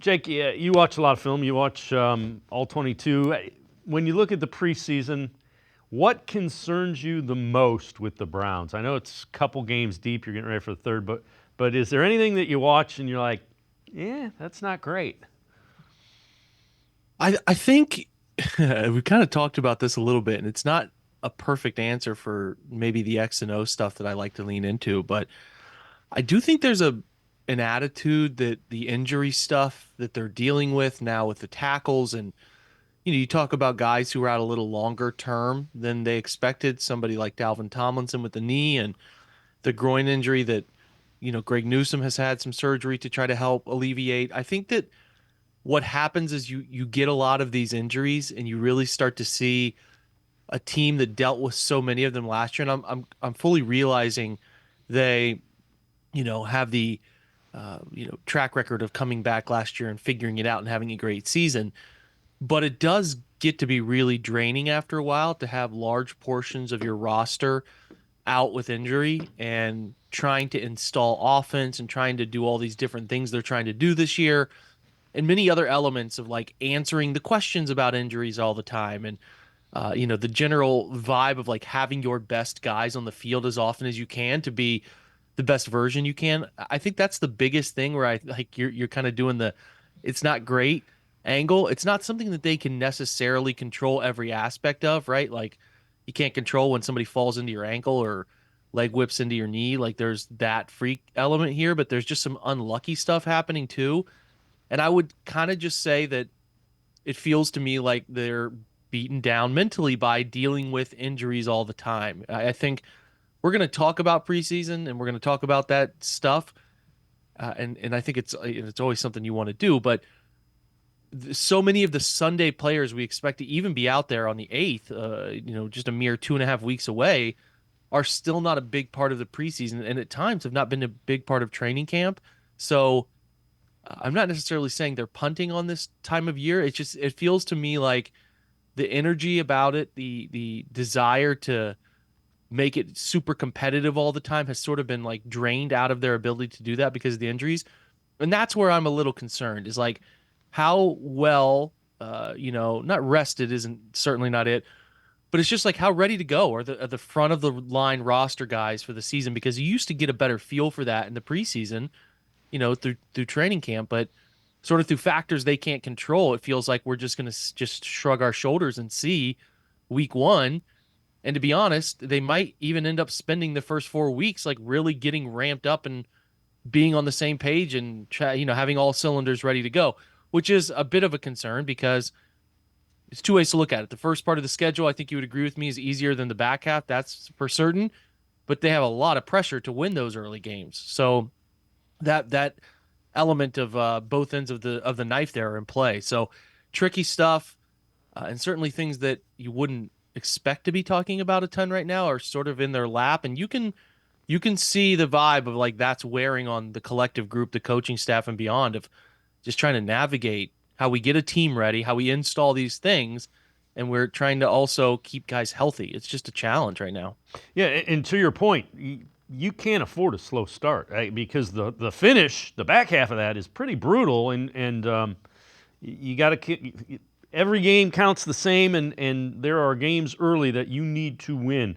Jake, yeah, you watch a lot of film. You watch all 22. When you look at the preseason, what concerns you the most with the Browns? I know it's a couple games deep. You're getting ready for the third, but is there anything that you watch and you're like, yeah, that's not great? I think we kind of talked about this a little bit, and it's not a perfect answer for maybe the X and O stuff that I like to lean into, but I do think there's an attitude that the injury stuff that they're dealing with now with the tackles and you talk about guys who are out a little longer term than they expected, somebody like Dalvin Tomlinson with the knee and the groin injury that Greg Newsome has had some surgery to try to help alleviate. I think that what happens is you get a lot of these injuries and you really start to see a team that dealt with so many of them last year. And I'm fully realizing they have the track record of coming back last year and figuring it out and having a great season. But it does get to be really draining after a while to have large portions of your roster out with injury and trying to install offense and trying to do all these different things they're trying to do this year and many other elements of like answering the questions about injuries all the time and the general vibe of like having your best guys on the field as often as you can to be the best version you can. I think that's the biggest thing where I like you're kind of doing the it's not great angle. It's not something that they can necessarily control every aspect of, right? Like you can't control when somebody falls into your ankle or leg whips into your knee. Like there's that freak element here, but there's just some unlucky stuff happening too. And I would kind of just say that it feels to me like they're beaten down mentally by dealing with injuries all the time. I think we're going to talk about preseason and we're going to talk about that stuff, and I think it's always something you want to do. But so many of the Sunday players we expect to even be out there on the 8th, just a mere 2.5 weeks away, are still not a big part of the preseason, and at times have not been a big part of training camp. So I'm not necessarily saying they're punting on this time of year. It feels to me like the energy about it, the desire to make it super competitive all the time has sort of been like drained out of their ability to do that because of the injuries. And that's where I'm a little concerned is like how well not rested isn't certainly not it, but it's just like how ready to go are the front of the line roster guys for the season because you used to get a better feel for that in the preseason, through training camp, but sort of through factors they can't control, it feels like we're just going to just shrug our shoulders and see week 1. And to be honest, they might even end up spending the first 4 weeks like really getting ramped up and being on the same page and having all cylinders ready to go, which is a bit of a concern because it's two ways to look at it. The first part of the schedule, I think you would agree with me, is easier than the back half. That's for certain, but they have a lot of pressure to win those early games. So that element of both ends of the knife there are in play. So tricky stuff, and certainly things that you wouldn't expect to be talking about a ton right now are sort of in their lap, and you can see the vibe of like that's wearing on the collective group, the coaching staff, and beyond of just trying to navigate how we get a team ready, how we install these things, and we're trying to also keep guys healthy. It's just a challenge right now. Yeah, and to your point, you can't afford a slow start, right? Because the finish, the back half of that is pretty brutal, and you got to every game counts the same, and there are games early that you need to win.